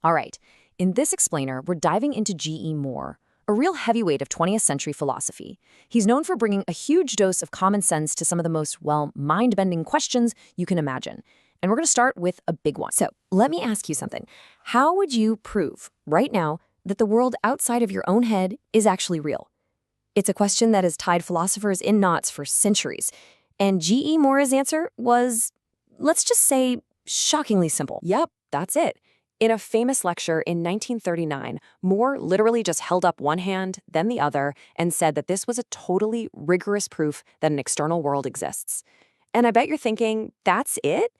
All right, in this explainer, we're diving into G.E. Moore, a real heavyweight of 20th century philosophy. He's known for bringing a huge dose of common sense to some of the most, well, mind-bending questions you can imagine. And we're going to start with a big one. So let me ask you something. How would you prove, right now, that the world outside of your own head is actually real? It's a question that has tied philosophers in knots for centuries. And G.E. Moore's answer was, let's just say, shockingly simple. Yep, that's it. In a famous lecture in 1939, Moore literally just held up one hand, then the other, and said that this was a totally rigorous proof that an external world exists. And I bet you're thinking, that's it?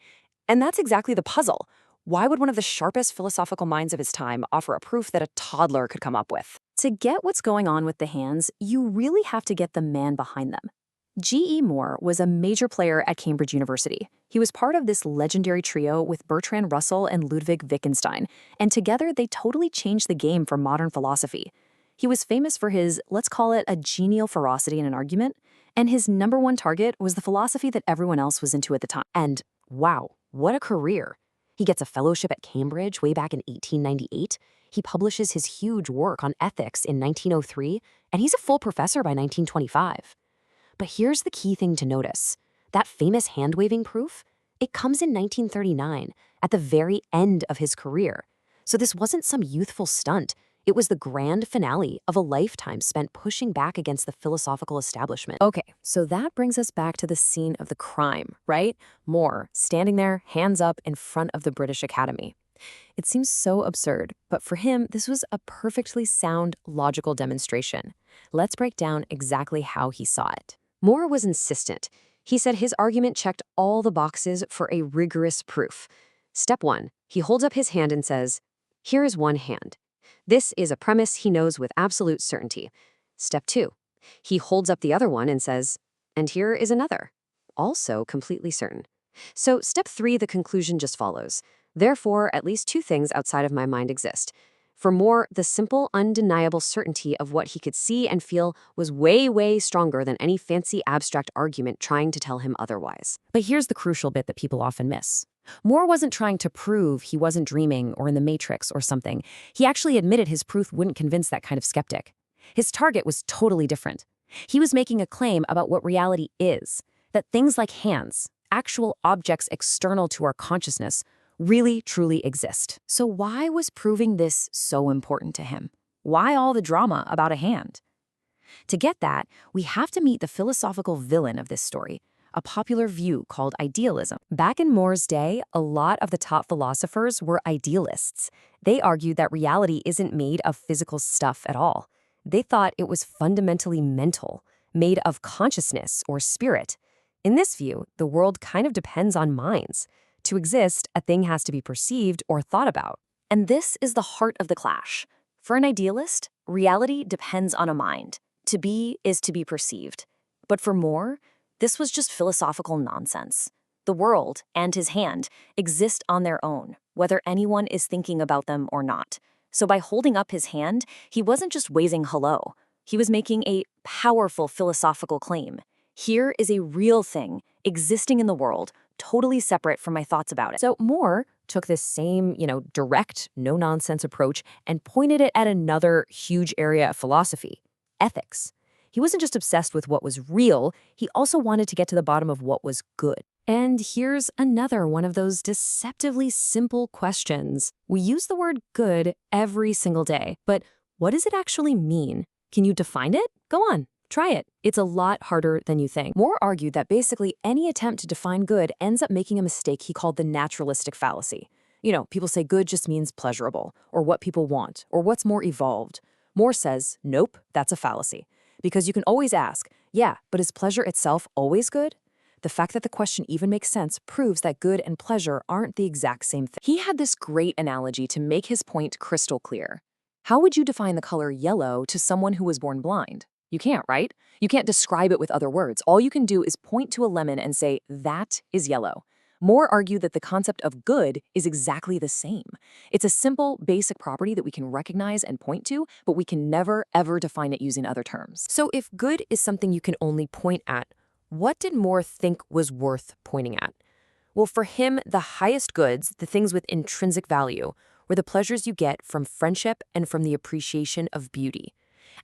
And that's exactly the puzzle. Why would one of the sharpest philosophical minds of his time offer a proof that a toddler could come up with? To get what's going on with the hands, you really have to get the man behind them. G.E. Moore was a major player at Cambridge University. He was part of this legendary trio with Bertrand Russell and Ludwig Wittgenstein, and together they totally changed the game for modern philosophy. He was famous for his, let's call it, a genial ferocity in an argument, and his number one target was the philosophy that everyone else was into at the time. And wow, what a career! He gets a fellowship at Cambridge way back in 1898. He publishes his huge work on ethics in 1903, and he's a full professor by 1925. But here's the key thing to notice. That famous hand-waving proof, it comes in 1939, at the very end of his career. So this wasn't some youthful stunt. It was the grand finale of a lifetime spent pushing back against the philosophical establishment. Okay, so that brings us back to the scene of the crime, right? Moore, standing there, hands up in front of the British Academy. It seems so absurd, but for him, this was a perfectly sound, logical demonstration. Let's break down exactly how he saw it. Moore was insistent. He said his argument checked all the boxes for a rigorous proof. Step 1, he holds up his hand and says, "Here is one hand. This is a premise he knows with absolute certainty." Step 2, he holds up the other one and says, "And here is another, also completely certain." So step 3, the conclusion just follows. Therefore, at least two things outside of my mind exist. For Moore, the simple, undeniable certainty of what he could see and feel was way, way stronger than any fancy abstract argument trying to tell him otherwise. But here's the crucial bit that people often miss. Moore wasn't trying to prove he wasn't dreaming or in the Matrix or something. He actually admitted his proof wouldn't convince that kind of skeptic. His target was totally different. He was making a claim about what reality is, that things like hands, actual objects external to our consciousness, really, truly exist. So why was proving this so important to him? Why all the drama about a hand? To get that, we have to meet the philosophical villain of this story, a popular view called idealism. Back in Moore's day, a lot of the top philosophers were idealists. They argued that reality isn't made of physical stuff at all. They thought it was fundamentally mental, made of consciousness or spirit. In this view, the world kind of depends on minds. To exist, a thing has to be perceived or thought about. And this is the heart of the clash. For an idealist, reality depends on a mind. To be is to be perceived. But for Moore, this was just philosophical nonsense. The world and his hand exist on their own, whether anyone is thinking about them or not. So by holding up his hand, he wasn't just waving hello. He was making a powerful philosophical claim. Here is a real thing existing in the world, totally separate from my thoughts about it. So Moore took this same, direct, no-nonsense approach and pointed it at another huge area of philosophy, ethics. He wasn't just obsessed with what was real, he also wanted to get to the bottom of what was good. And here's another one of those deceptively simple questions. We use the word good every single day, but what does it actually mean? Can you define it? Go on. Try it. It's a lot harder than you think. Moore argued that basically any attempt to define good ends up making a mistake he called the naturalistic fallacy. People say good just means pleasurable, or what people want, or what's more evolved. Moore says, nope, that's a fallacy. Because you can always ask, yeah, but is pleasure itself always good? The fact that the question even makes sense proves that good and pleasure aren't the exact same thing. He had this great analogy to make his point crystal clear. How would you define the color yellow to someone who was born blind? You can't, right? You can't describe it with other words. All you can do is point to a lemon and say, that is yellow. Moore argued that the concept of good is exactly the same. It's a simple, basic property that we can recognize and point to, but we can never, ever define it using other terms. So if good is something you can only point at, what did Moore think was worth pointing at? Well, for him, the highest goods, the things with intrinsic value, were the pleasures you get from friendship and from the appreciation of beauty.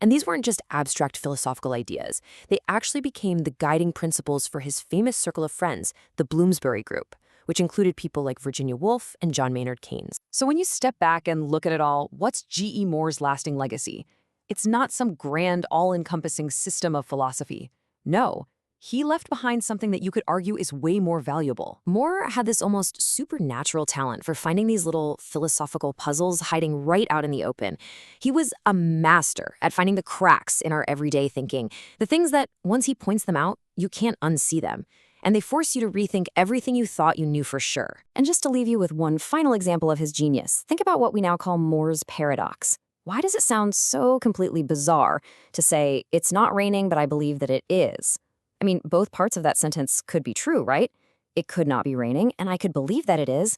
And these weren't just abstract philosophical ideas. They actually became the guiding principles for his famous circle of friends, the Bloomsbury Group, which included people like Virginia Woolf and John Maynard Keynes. So when you step back and look at it all, what's G.E. Moore's lasting legacy? It's not some grand, all-encompassing system of philosophy. No, he left behind something that you could argue is way more valuable. Moore had this almost supernatural talent for finding these little philosophical puzzles hiding right out in the open. He was a master at finding the cracks in our everyday thinking, the things that, once he points them out, you can't unsee them. And they force you to rethink everything you thought you knew for sure. And just to leave you with one final example of his genius, think about what we now call Moore's paradox. Why does it sound so completely bizarre to say, it's not raining, but I believe that it is? I mean, both parts of that sentence could be true, right? It could not be raining, and I could believe that it is.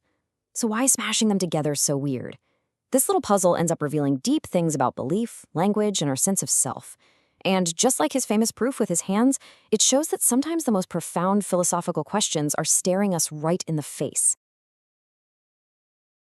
So why is smashing them together so weird? This little puzzle ends up revealing deep things about belief, language, and our sense of self. And just like his famous proof with his hands, it shows that sometimes the most profound philosophical questions are staring us right in the face.